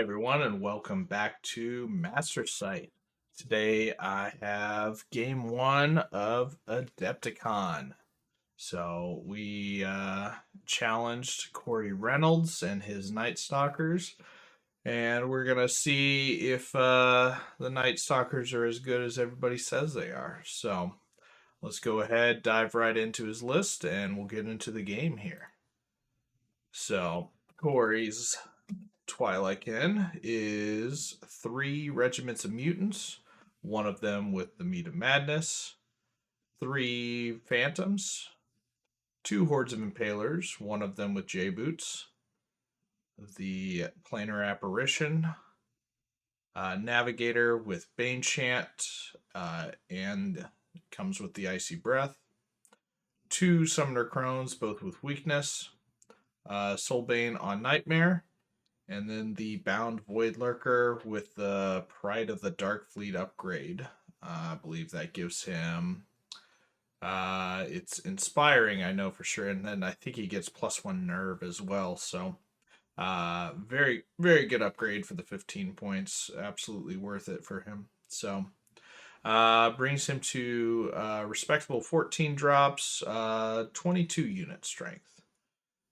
Everyone, and welcome back to Master Site. Today I have game one of Adepticon. So we challenged Corey Reynolds and his Nightstalkers, and we're gonna see if the Nightstalkers are as good as everybody says they are. So let's go ahead, dive right into his list, and we'll get into the game here. So Corey's Twilight is three regiments of mutants, one of them with the meat of madness, three phantoms, two hordes of impalers, one of them with J boots, the planar apparition, navigator with Bane Chant, and comes with the icy breath, two summoner crones, both with weakness, Soulbane on Nightmare, and then the Bound Void Lurker with the Pride of the Dark Fleet upgrade. I believe that gives him. It's inspiring, I know for sure, and then I think he gets +1 nerve as well. So, very very good upgrade for the 15 points. Absolutely worth it for him. So, brings him to respectable 14 drops, 22 unit strength.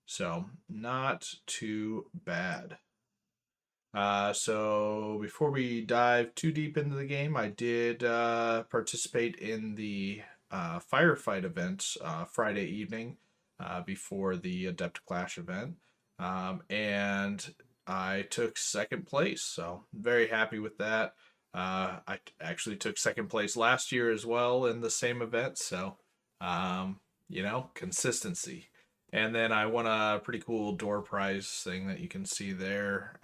So not too bad. So before we dive too deep into the game, I did participate in the firefight event Friday evening before the Adept Clash event, and I took second place. So very happy with that. I actually took second place last year as well in the same event. So consistency. And then I won a pretty cool door prize thing that you can see there.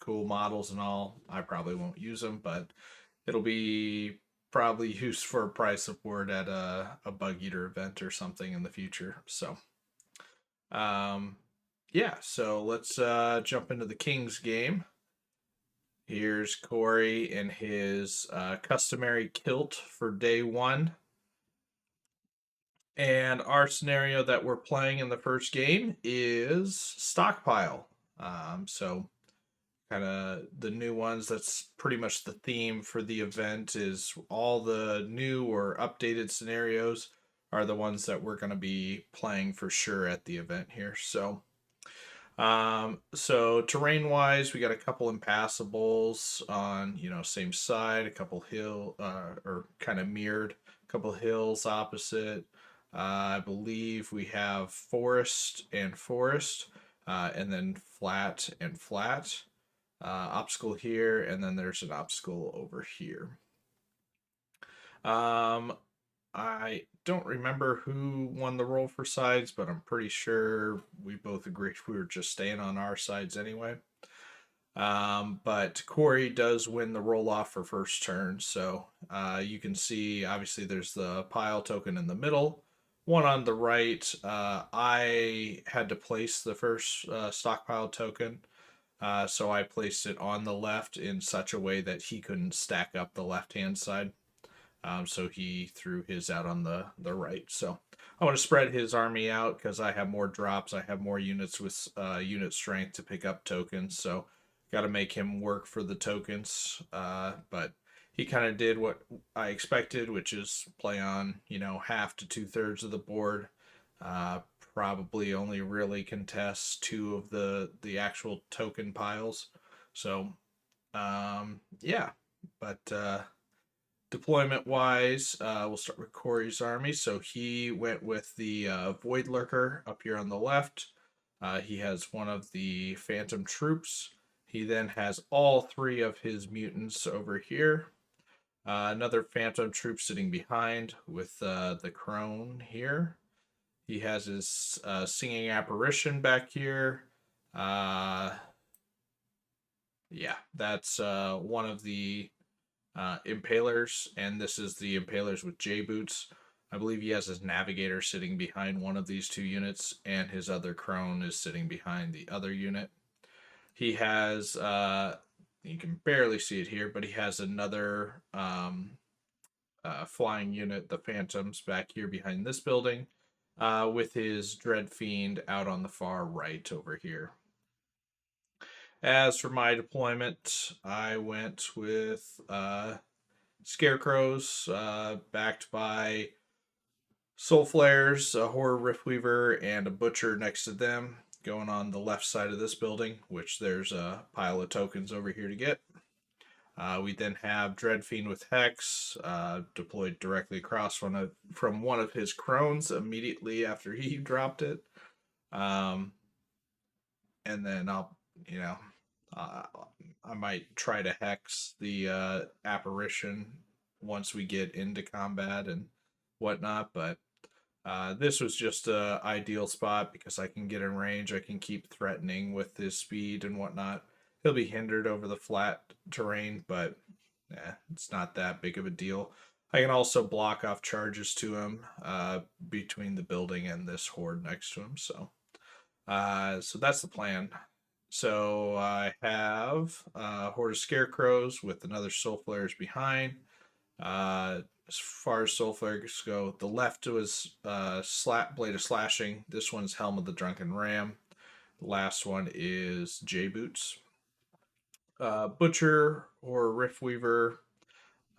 Cool models and all. I probably won't use them, but it'll be probably used for a prize support at a Bug Eater event or something in the future. So, yeah, so let's jump into the Kings game. Here's Corey in his customary kilt for day one. And our scenario that we're playing in the first game is Stockpile. So kind of the new ones, that's pretty much the theme for the event, is all the new or updated scenarios are the ones that we're going to be playing for sure at the event here. So terrain wise, we got a couple impassables on, same side, a couple hill, or kind of mirrored, a couple hills opposite. I believe we have forest and forest, and then flat and flat. Obstacle here, and then there's an obstacle over here. I don't remember who won the roll for sides, but I'm pretty sure we both agreed we were just staying on our sides anyway. But Corey does win the roll off for first turn, so you can see obviously there's the pile token in the middle, one on the right. I had to place the first stockpile token. So I placed it on the left in such a way that he couldn't stack up the left-hand side. So he threw his out on the right. So I want to spread his army out because I have more drops. I have more units with unit strength to pick up tokens. So got to make him work for the tokens. But he kind of did what I expected, which is play on, half to 2/3 of the board. Probably only really contests two of the actual token piles. So, yeah. But deployment wise, we'll start with Corey's army. So he went with the Void Lurker up here on the left. He has one of the Phantom troops. He then has all three of his mutants over here. Another Phantom troop sitting behind with the Crone here. He has his singing apparition back here. Yeah, that's one of the impalers, and this is the impalers with J boots. I believe he has his navigator sitting behind one of these two units, and his other crone is sitting behind the other unit. He has, you can barely see it here, but he has another flying unit, the Phantoms, back here behind this building. With his Dread Fiend out on the far right over here. As for my deployment, I went with scarecrows, backed by soul flares, a horror riftweaver, and a butcher next to them, going on the left side of this building, which there's a pile of tokens over here to get. We then have Dreadfiend with Hex deployed directly across from one of his crones immediately after he dropped it. Um, and then you know, uh, I might try to hex the apparition once we get into combat and whatnot. But this was just a ideal spot because I can get in range. I can keep threatening with his speed and whatnot. He'll be hindered over the flat terrain, but it's not that big of a deal. I can also block off charges to him between the building and this horde next to him. So that's the plan. So I have horde of scarecrows with another soul flares behind. As far as soul flares go, the left was blade of slashing. This one's helm of the drunken ram. The last one is J boots. Butcher or Riftweaver,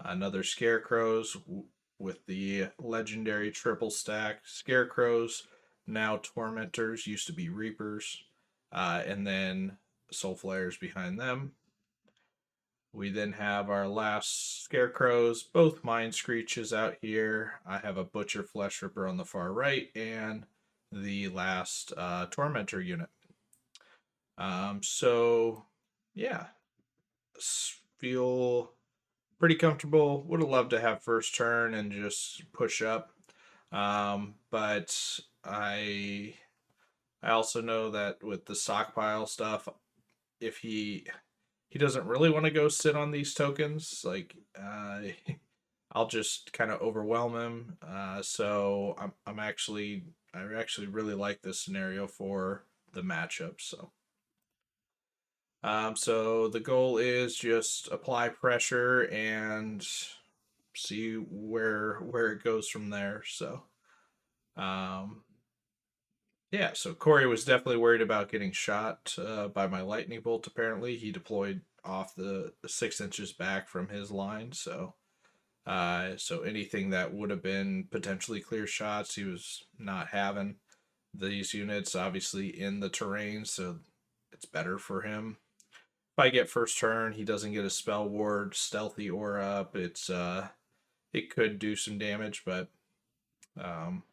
another scarecrows with the legendary triple stack. Scarecrows, now tormentors, used to be reapers, and then soul flares behind them. We then have our last scarecrows, both mind screeches out here. I have a butcher flesh ripper on the far right, and the last tormentor unit. So yeah, feel pretty comfortable. Would have loved to have first turn and just push up. But I also know that with the stockpile stuff, if he doesn't really want to go sit on these tokens, like I'll just kind of overwhelm him. So I actually really like this scenario for the matchup. So the goal is just apply pressure and see where it goes from there. Um, yeah. So Corey was definitely worried about getting shot by my lightning bolt. Apparently, he deployed off the 6 inches back from his line. So anything that would have been potentially clear shots, he was not having. These units obviously in the terrain, so it's better for him. If I get first turn, he doesn't get a spell ward, stealthy or up. It could do some damage, but um,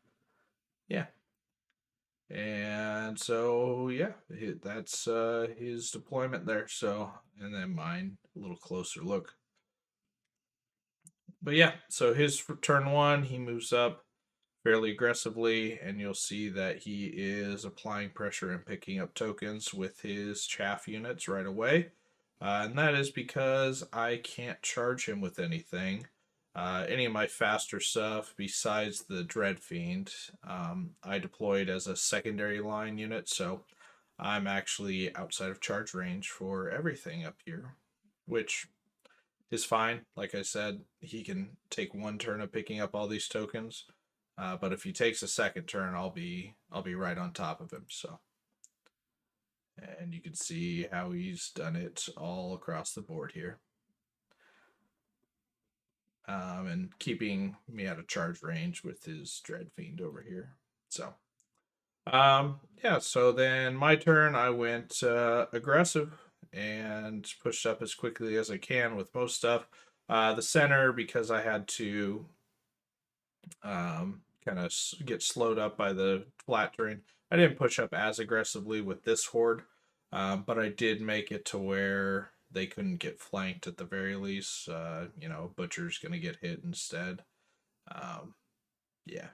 yeah. And so yeah, that's his deployment there. So and then mine, a little closer look. But yeah, so his turn one, he moves up fairly aggressively, and you'll see that he is applying pressure and picking up tokens with his chaff units right away. And that is because I can't charge him with anything. Any of my faster stuff besides the Dread Fiend, I deployed as a secondary line unit, so I'm actually outside of charge range for everything up here, which is fine. Like I said, he can take one turn of picking up all these tokens, but if he takes a second turn, I'll be right on top of him. So, and you can see how he's done it all across the board here, and keeping me out of charge range with his Dread Fiend over here. So, yeah. So then my turn, I went aggressive and pushed up as quickly as I can with most stuff. The center, because I had to kind of get slowed up by the flat terrain. I didn't push up as aggressively with this horde, but I did make it to where they couldn't get flanked at the very least. Butcher's going to get hit instead. Um, yeah,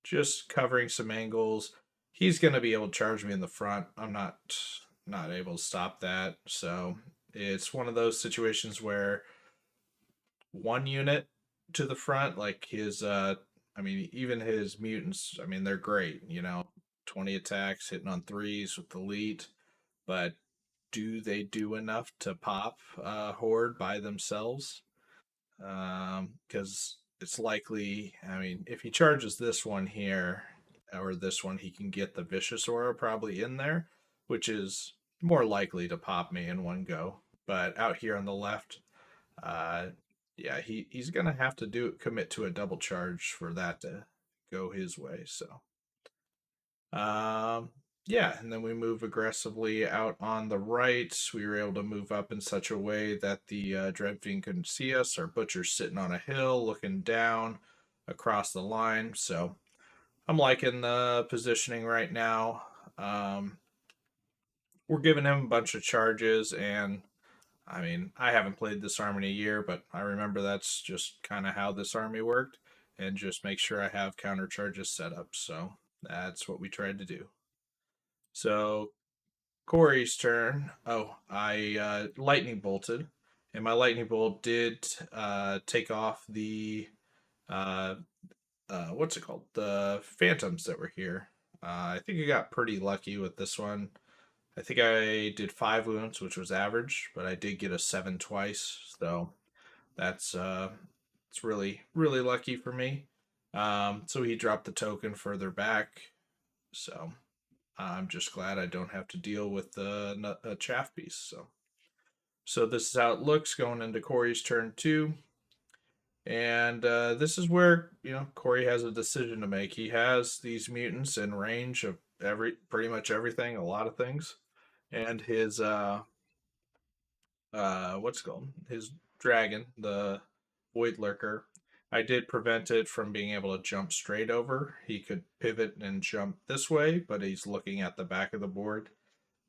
just covering some angles. He's going to be able to charge me in the front. I'm not able to stop that. So it's one of those situations where one unit to the front, like his I mean, even his mutants, I mean, they're great, 20 attacks, hitting on threes with elite, but do they do enough to pop horde by themselves? Because it's likely, I mean, if he charges this one here or this one, he can get the vicious aura probably in there, which is more likely to pop me in one go. But out here on the left, uh, yeah, he's gonna have to commit to a double charge for that to go his way. So, um, yeah, and then we move aggressively out on the right. We were able to move up in such a way that the Dreadfiend couldn't see us. Our butcher's sitting on a hill, looking down across the line. So I'm liking the positioning right now. Um, we're giving him a bunch of charges, and I mean, I haven't played this army in a year, but I remember that's just kind of how this army worked, and just make sure I have counter charges set up. So that's what we tried to do. So Corey's turn. Oh, I lightning bolted, and my lightning bolt did take off the uh, what's it called? The phantoms that were here. I think I got pretty lucky with this one. I think I did 5 wounds, which was average, but I did get a 7 twice, so that's it's really lucky for me. So he dropped the token further back, so I'm just glad I don't have to deal with the chaff piece. So this is how it looks going into Corey's turn 2. And this is where Corey has a decision to make. He has these mutants in range of pretty much everything, a lot of things, and his what's it called? His dragon, the Void Lurker. I did prevent it from being able to jump straight over. He could pivot and jump this way, but he's looking at the back of the board,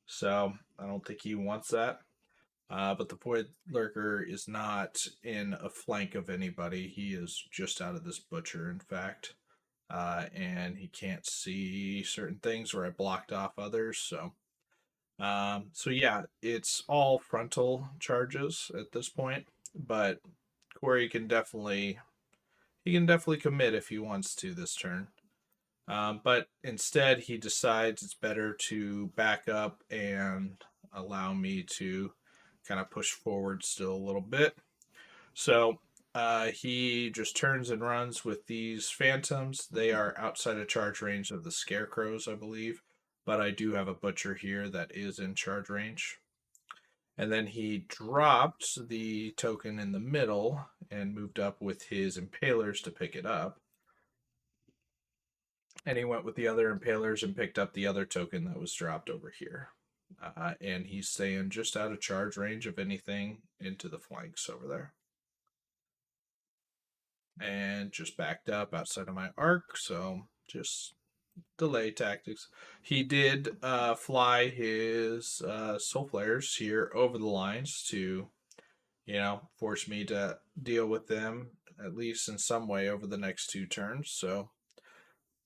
so I don't think he wants that. But the Void Lurker is not in a flank of anybody. He is just out of this butcher, in fact. And he can't see certain things where I blocked off others. So yeah, it's all frontal charges at this point. But Corey can definitely commit if he wants to this turn. But instead, he decides it's better to back up and allow me to kind of push forward still a little bit. So he just turns and runs with these phantoms. They are outside of charge range of the scarecrows, I believe. But I do have a butcher here that is in charge range. And then he dropped the token in the middle and moved up with his impalers to pick it up. And he went with the other impalers and picked up the other token that was dropped over here. And he's staying just out of charge range of anything into the flanks over there. And just backed up outside of my arc, so just delay tactics. He did fly his soul flares here over the lines to, force me to deal with them at least in some way over the next 2 turns. So,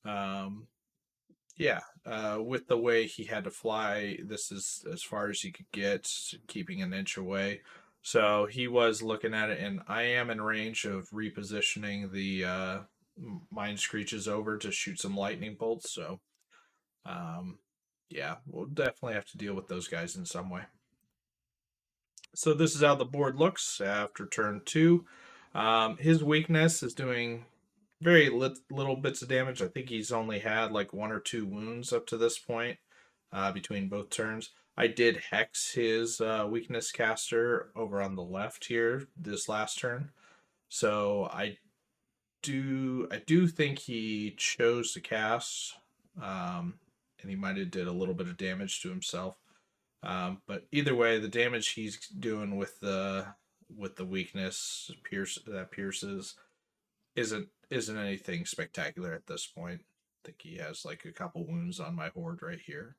um, yeah, with the way he had to fly, this is as far as he could get, keeping an inch away. So he was looking at it, and I am in range of repositioning the Mind Screeches over to shoot some lightning bolts. So, um, yeah, we'll definitely have to deal with those guys in some way. So this is how the board looks after turn 2. His weakness is doing very little bits of damage. I think he's only had like 1 or 2 wounds up to this point between both turns. I did hex his weakness caster over on the left here this last turn. So I do think he chose to cast, and he might have did a little bit of damage to himself. But either way, the damage he's doing with the weakness pierces isn't anything spectacular at this point. I think he has like a couple wounds on my horde right here.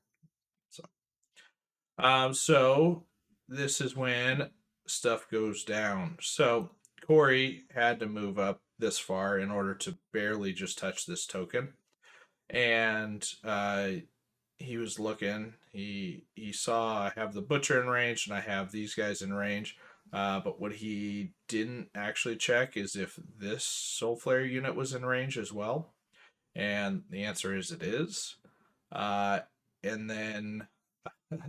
So this is when stuff goes down. So Corey had to move up this far in order to barely just touch this token, and he was looking. He saw I have the butcher in range and I have these guys in range. But what he didn't actually check is if this Soul Flare unit was in range as well. And the answer is it is. And then,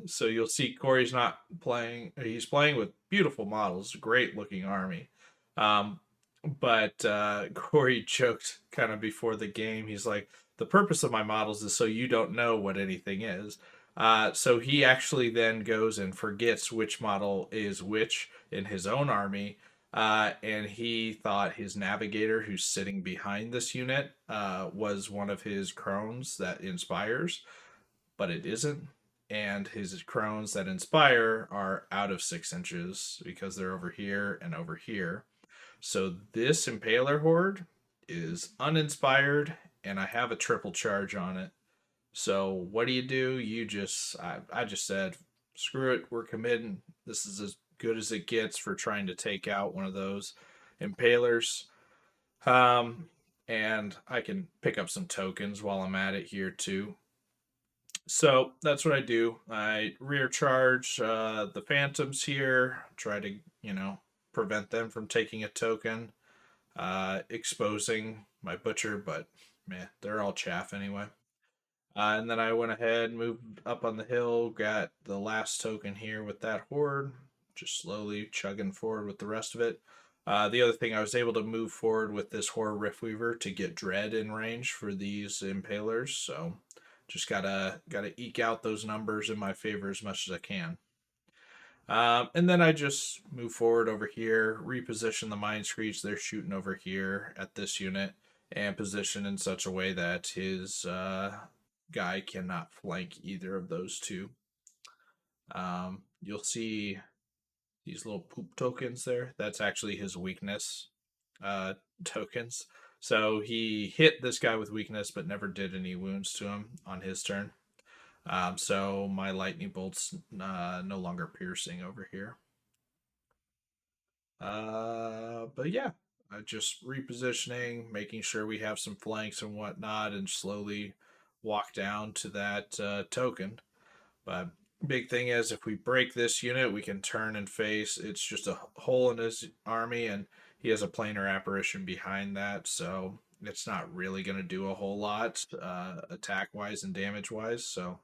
so you'll see Corey's not playing, he's playing with beautiful models, great looking army. But Corey joked kind of before the game. He's like, the purpose of my models is so you don't know what anything is. So he actually then goes and forgets which model is which in his own army. And he thought his navigator, who's sitting behind this unit, was one of his crones that inspires, but it isn't. And his crones that inspire are out of 6 inches because they're over here and over here. So this Impaler Horde is uninspired, and I have a triple charge on it. So what do? I just said, screw it, we're committing. This is as good as it gets for trying to take out one of those impalers. Um, and I can pick up some tokens while I'm at it here too. So that's what I do. I rear charge the phantoms here, try to, prevent them from taking a token, exposing my butcher, but man, they're all chaff anyway. And then I went ahead, moved up on the hill, got the last token here with that horde, just slowly chugging forward with the rest of it. The other thing, I was able to move forward with this Horror Riftweaver to get Dread in range for these Impalers, so just gotta eke out those numbers in my favor as much as I can. And then I just move forward over here, reposition the Mind Screech. They're shooting over here at this unit, and position in such a way that his guy cannot flank either of those two. You'll see these little poop tokens there. That's actually his weakness uh, tokens. So he hit this guy with weakness, but never did any wounds to him on his turn. So my lightning bolts no longer piercing over here. But yeah, just repositioning, making sure we have some flanks and whatnot, and slowly walk down to that token. But big thing is, if we break this unit, we can turn and face. It's just a hole in his army, and he has a planar apparition behind that, so it's not really going to do a whole lot attack wise and damage wise. So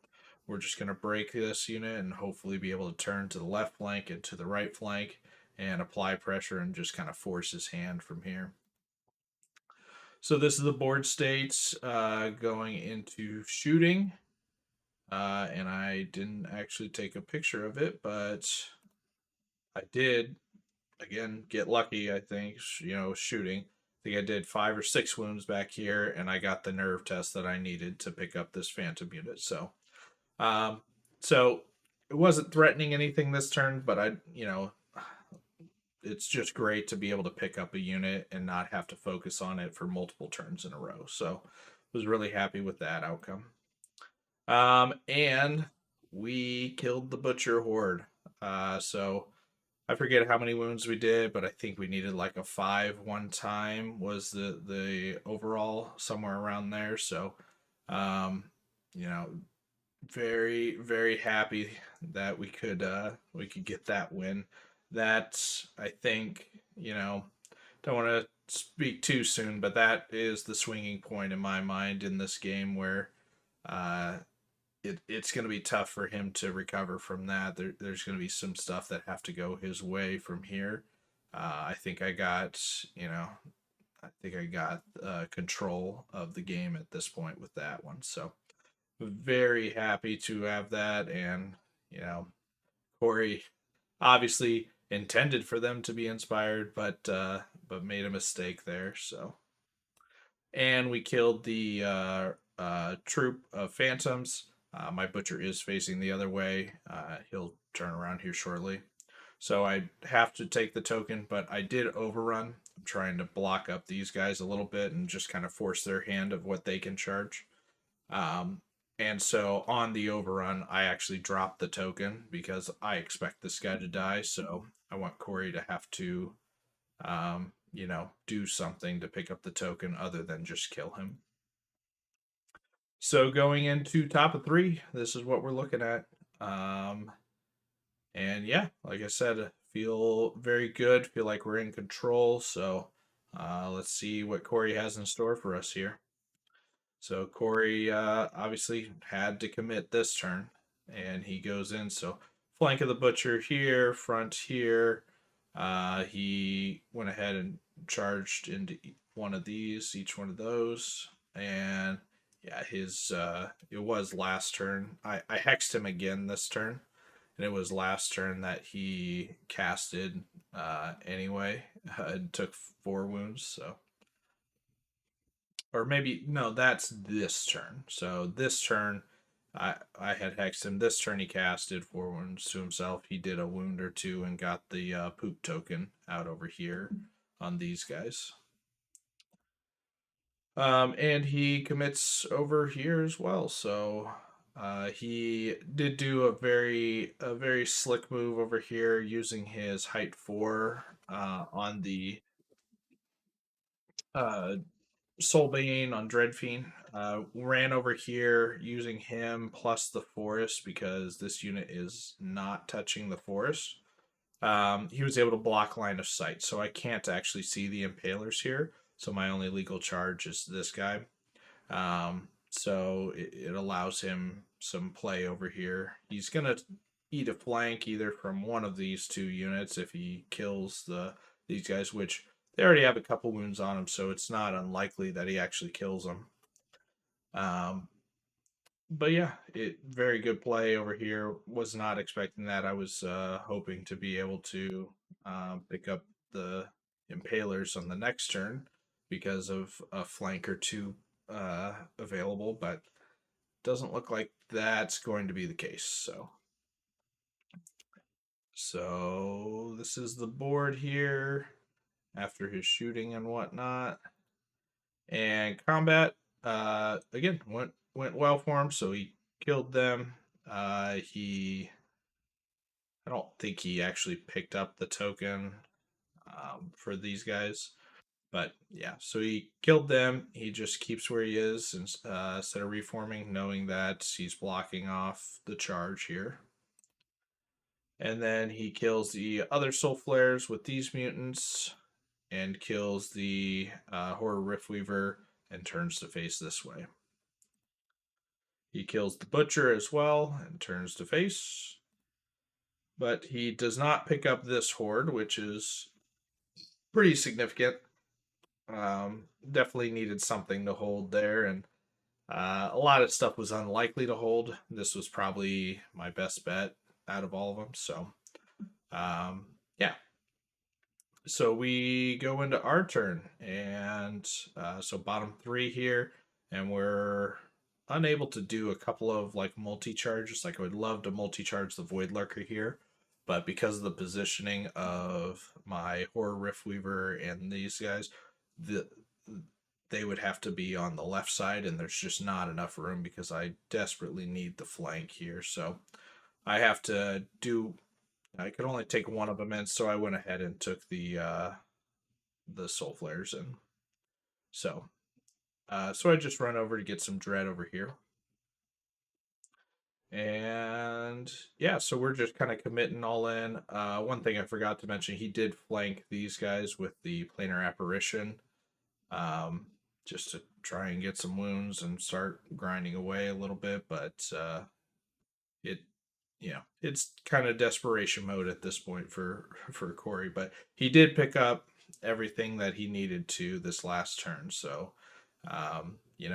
we're just going to break this unit and hopefully be able to turn to the left flank and to the right flank and apply pressure and just kind of force his hand from here. So this is the board state going into shooting. And I didn't actually take a picture of it, but I did, again, get lucky, I think, shooting. I think I did 5 or 6 wounds back here, and I got the nerve test that I needed to pick up this phantom unit. Um, so it wasn't threatening anything this turn, but it's just great to be able to pick up a unit and not have to focus on it for multiple turns in a row. So was really happy with that outcome. And we killed the butcher horde. So I forget how many wounds we did, but I think we needed like a 5 one time was the overall, somewhere around there. So um, you know, very very happy that we could get that win. That, I think, don't want to speak too soon, but that is the swinging point in my mind in this game where uh it's going to be tough for him to recover from that. There's going to be some stuff that have to go his way from here. I think I got, control of the game at this point with that one. So very happy to have that. And, you know, Corey obviously intended for them to be inspired, but made a mistake there. So, and we killed the troop of phantoms. My butcher is facing the other way. He'll turn around here shortly. So I have to take the token, but I did overrun. I'm trying to block up these guys a little bit and just kind of force their hand of what they can charge. Um, and so on the overrun, I actually dropped the token because I expect this guy to die. So I want Corey to have to, do something to pick up the token other than just kill him. So going into top of 3, this is what we're looking at. And yeah, like I said, feel very good. Feel like we're in control. So let's see what Corey has in store for us here. So Corey obviously had to commit this turn, and he goes in. So flank of the butcher here, front here. He went ahead and charged into one of these, each one of those, and yeah, his it was last turn. I hexed him again this turn, and it was last turn that he casted anyway and took 4 wounds. So, or maybe no, that's this turn. So this turn, I had hexed him. This turn he casted 4 wounds to himself. He did a wound or two and got the poop token out over here on these guys. And he commits over here as well. So he did do a very slick move over here using his height 4 on the uh, Soulbane on Dreadfiend. Ran over here using him plus the forest because this unit is not touching the forest. He was able to block line of sight, so I can't actually see the impalers here. So my only legal charge is this guy. So it allows him some play over here. He's gonna eat a flank either from one of these 2 units if he kills these guys, which they already have a couple wounds on him, so it's not unlikely that he actually kills them. Um, but yeah, it very good play over here. Was not expecting that. I was hoping to be able to pick up the impalers on the next turn because of a flank or two available, but doesn't look like that's going to be the case. So this is the board here after his shooting and whatnot. And combat again went well for him, so he killed them. He I don't think he actually picked up the token for these guys. But yeah, so he killed them. He just keeps where he is instead of reforming, knowing that he's blocking off the charge here. And then he kills the other soul flares with these mutants and kills the horror riftweaver and turns to face this way. He kills the butcher as well and turns to face. But he does not pick up this horde, which is pretty significant. Definitely needed something to hold there, and a lot of stuff was unlikely to hold. This was probably my best bet out of all of them. So, yeah. So we go into our turn, and so bottom 3 here, and we're unable to do a couple of like multi charges. Like I would love to multi charge the Void Lurker here, but because of the positioning of my Horror Riftweaver and these guys, the they would have to be on the left side, and there's just not enough room because I desperately need the flank here. So I have to do. I could only take one of them in, so I went ahead and took the soul flares in. So I just run over to get some dread over here. And yeah, so we're just kind of committing all in. One thing I forgot to mention, he did flank these guys with the planar apparition, um, just to try and get some wounds and start grinding away a little bit. But it, it's kind of desperation mode at this point for Corey. But he did pick up everything that he needed to this last turn. So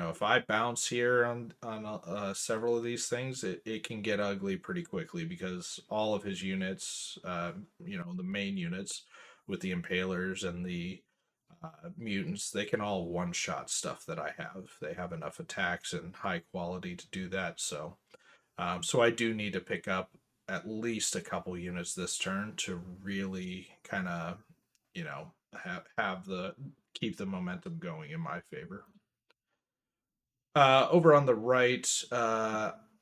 if I bounce here on several of these things, it can get ugly pretty quickly because all of his units, the main units with the impalers and the mutants, they can all one shot stuff that I have. They have enough attacks and high quality to do that. So I do need to pick up at least a couple units this turn to really kind of, have the keep the momentum going in my favor. Over on the right,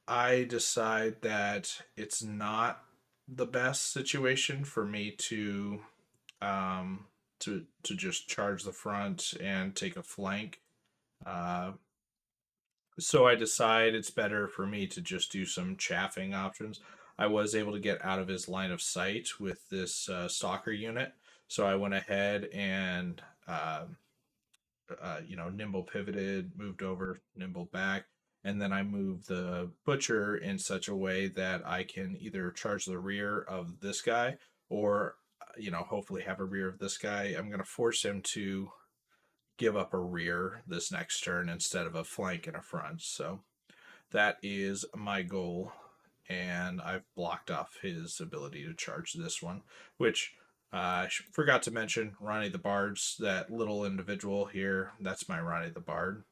I decide that it's not the best situation for me um, to just charge the front and take a flank. Uh, so I decide it's better for me to just do some chaffing options. I was able to get out of his line of sight with this stalker unit, so I went ahead and nimble pivoted, moved over, nimble back, and then I moved the butcher in such a way that I can either charge the rear of this guy or, hopefully have a rear of this guy. I'm going to force him to give up a rear this next turn instead of a flank and a front. So that is my goal. And I've blocked off his ability to charge this one, which I forgot to mention. Ronnie the Bard's that little individual here. That's my Ronnie the Bard.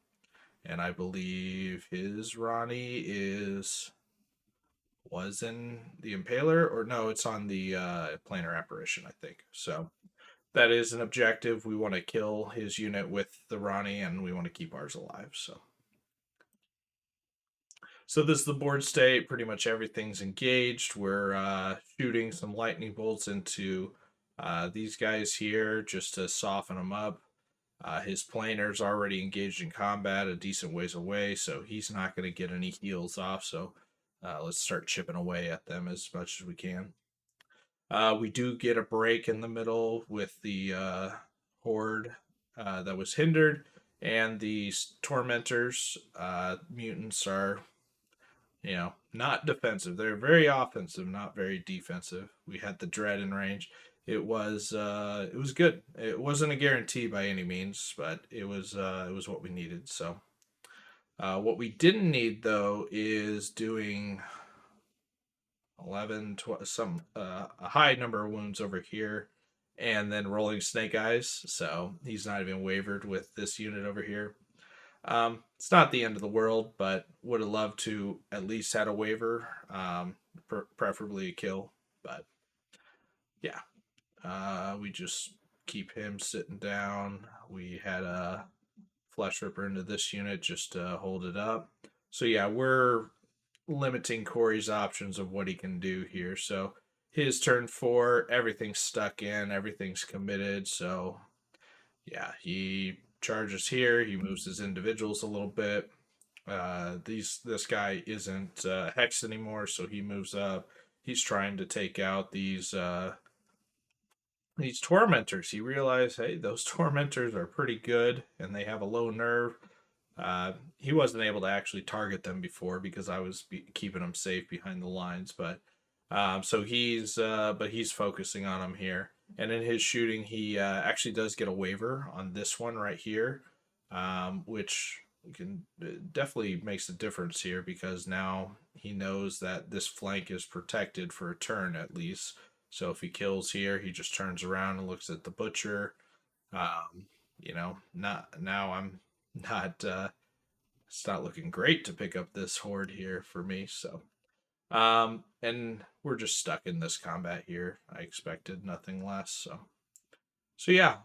And I believe his Ronnie was in the Impaler, or no, it's on the Planar Apparition, I think. So that is an objective. We want to kill his unit with the Ronnie, and we want to keep ours alive. So this is the board state. Pretty much everything's engaged. We're shooting some lightning bolts into these guys here just to soften them up. His planer's already engaged in combat a decent ways away, so he's not going to get any heals off. So let's start chipping away at them as much as we can. We do get a break in the middle with the horde that was hindered, and the tormentors. Mutants are, not defensive. They're very offensive, not very defensive. We had the dread in range. It was good. It wasn't a guarantee by any means, but it was what we needed. So what we didn't need though is doing 11, 12, a high number of wounds over here, and then rolling snake eyes. So he's not even wavered with this unit over here. It's not the end of the world, but would have loved to at least had a waiver, preferably a kill. But yeah, we just keep him sitting down. We had a flesh ripper into this unit just to hold it up. So yeah, we're limiting Corey's options of what he can do here. So his turn 4, everything's stuck in, everything's committed. So yeah, he charges here. He moves his individuals a little bit. This guy isn't Hex anymore, so he moves up. He's trying to take out these tormentors. He realized, hey, those tormentors are pretty good, and they have a low nerve. He wasn't able to actually target them before because I was keeping them safe behind the lines, but he's focusing on them here. And in his shooting, he actually does get a waiver on this one right here, which can definitely makes a difference here because now he knows that this flank is protected for a turn at least. So if he kills here, he just turns around and looks at the butcher. Not now. I'm not. It's not looking great to pick up this horde here for me. So, and we're just stuck in this combat here. I expected nothing less. So yeah.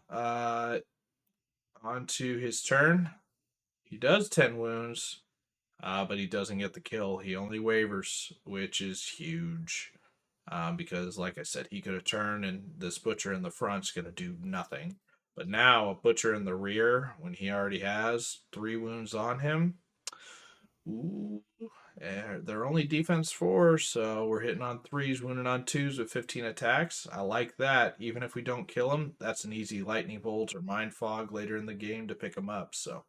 On to his turn. He does 10 wounds, but he doesn't get the kill. He only wavers, which is huge. Because, like I said, he could have turned, and this butcher in the front's going to do nothing. But now, a butcher in the rear, when he already has 3 wounds on him, ooh, they're only defense 4, so we're hitting on 3s, wounding on 2s with 15 attacks. I like that. Even if we don't kill him, that's an easy lightning bolt or mind fog later in the game to pick him up. So,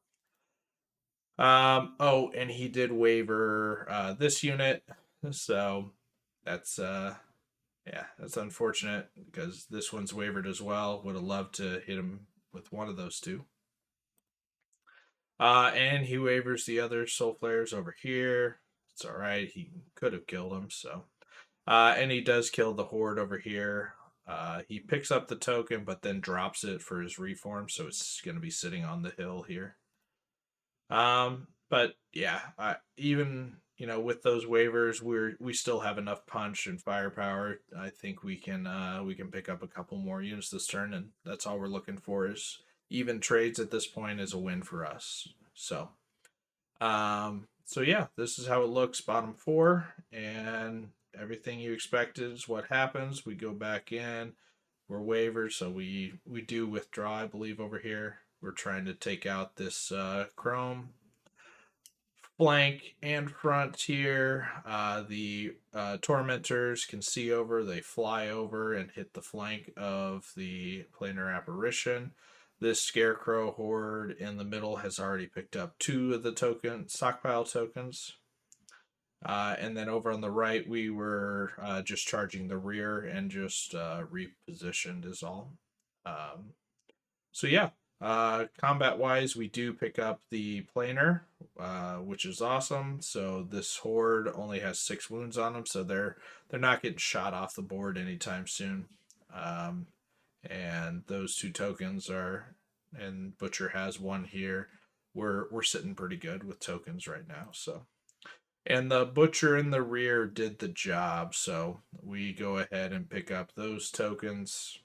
and he did waiver this unit, so that's yeah, that's unfortunate because this one's wavered as well. Would have loved to hit him with one of those two. And he wavers the other soul flares over here. It's all right. He could have killed him. So, and he does kill the horde over here. He picks up the token, but then drops it for his reform, so it's going to be sitting on the hill here. But yeah, even with those waivers, we still have enough punch and firepower. I think we can pick up a couple more units this turn, and that's all we're looking for is even trades at this point is a win for us. So yeah, this is how it looks. Bottom 4, and everything you expected is what happens. We go back in. We're waivers, so we do withdraw. I believe over here we're trying to take out this chrome flank and front here. The tormentors can see over, they fly over and hit the flank of the planar apparition. This scarecrow horde in the middle has already picked up 2 of the stockpile tokens. And then over on the right, we were just charging the rear and just repositioned is all. So yeah, Combat wise, we do pick up the planer, which is awesome. So this horde only has 6 wounds on them, so they're not getting shot off the board anytime soon. Um, and those 2 tokens are, and Butcher has one here. We're sitting pretty good with tokens right now. So, and the Butcher in the rear did the job, so we go ahead and pick up those tokens.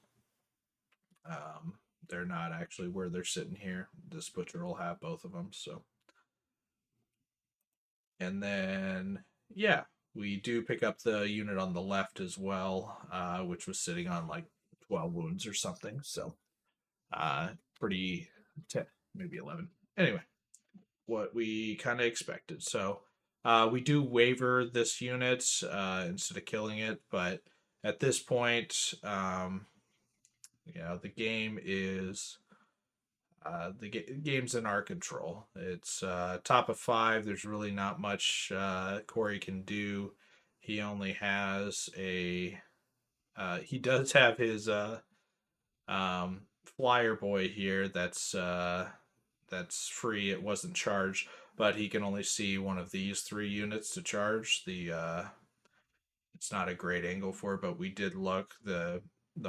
Um, they're not actually where they're sitting here. This Butcher will have both of them. So, and then yeah, we do pick up the unit on the left as well, which was sitting on like 12 wounds or something. So, uh, pretty 10, maybe 11. Anyway, what we kind of expected. So, we do waver this unit instead of killing it, but at this point, the game is game's in our control. It's top of 5. There's really not much Corey can do. He only has a. He does have his flyer boy here. That's free. It wasn't charged, but he can only see one of these 3 units to charge. It's not a great angle for it, but we did look. The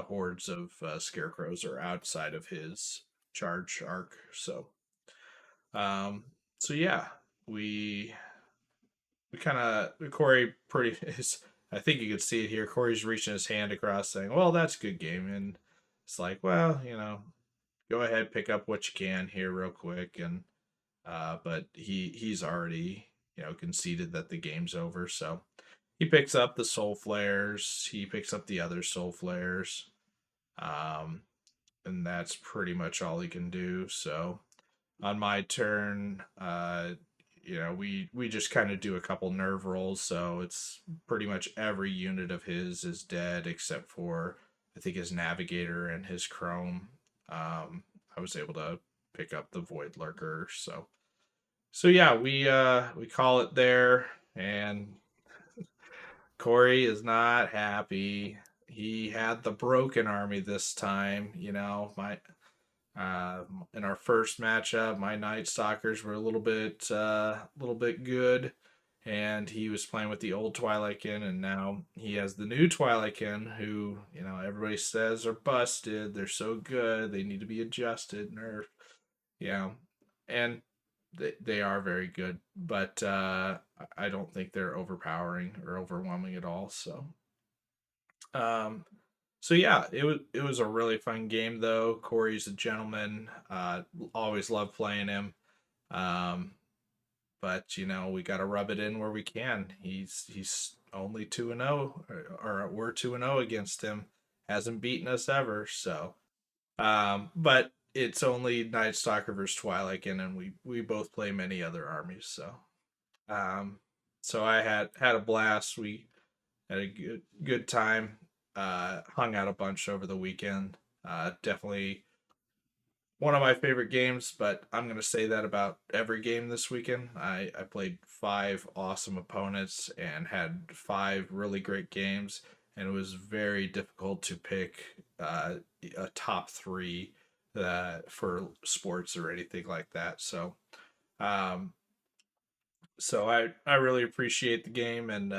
hordes of scarecrows are outside of his charge arc. Um, so yeah, we we kind of Corey pretty is. I think you could see it here. Corey's reaching his hand across, saying, "Well, that's a good game," and it's like, well, go ahead, pick up what you can here real quick, and but he's already conceded that the game's over, so he picks up the soul flares. He picks up the other soul flares. Um, and that's pretty much all he can do. So on my turn, we just kind of do a couple nerve rolls. So it's pretty much every unit of his is dead except for I think his navigator and his chrome. I was able to pick up the void lurker. So yeah, we call it there, and Corey is not happy. He had the broken army this time. My in our first matchup, my Nightstalkers were a little bit good, and he was playing with the old Twilightkin, and now he has the new Twilightkin, who everybody says are busted. They're so good, they need to be adjusted, nerfed. Yeah, and they are very good, but I don't think they're overpowering or overwhelming at all. Um, so yeah, it was a really fun game though. Corey's a gentleman. Always love playing him. Um, but we got to rub it in where we can. He's only 2-0, or we're 2-0 against him. Hasn't beaten us ever. So, but it's only Night Stalker versus Twilight, and we both play many other armies. Um, so I had a blast. We had a good time. Hung out a bunch over the weekend. Definitely one of my favorite games, but I'm gonna say that about every game this weekend. I played 5 awesome opponents and had 5 really great games, and it was very difficult to pick a top 3 for sports or anything like that. Um, so I really appreciate the game, and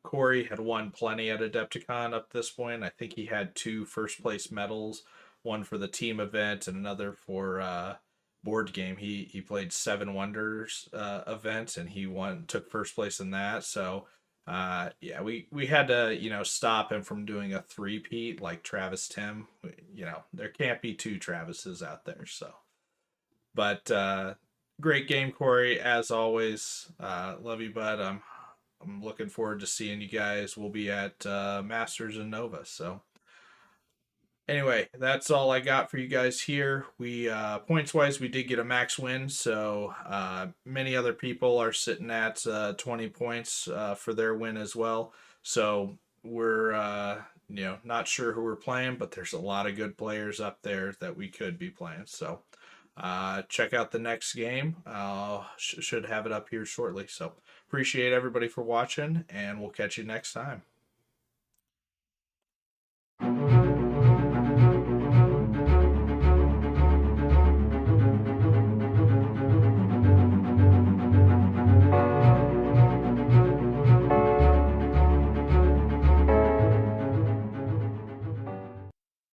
Corey had won plenty at Adepticon up this point. I think he had 2 first place medals, one for the team event and another for board game. He played Seven Wonders event, and he took first place in that. So yeah, we had to stop him from doing a three-peat like Travis Tim. There can't be 2 Travises out there. But great game, Corey, as always. Love you, bud. I'm looking forward to seeing you guys. We'll be at Masters and Nova. So anyway, that's all I got for you guys here. We points wise, we did get a max win. So many other people are sitting at 20 points for their win as well. So we're not sure who we're playing, but there's a lot of good players up there that we could be playing. So check out the next game. Should have it up here shortly. So appreciate everybody for watching, and we'll catch you next time.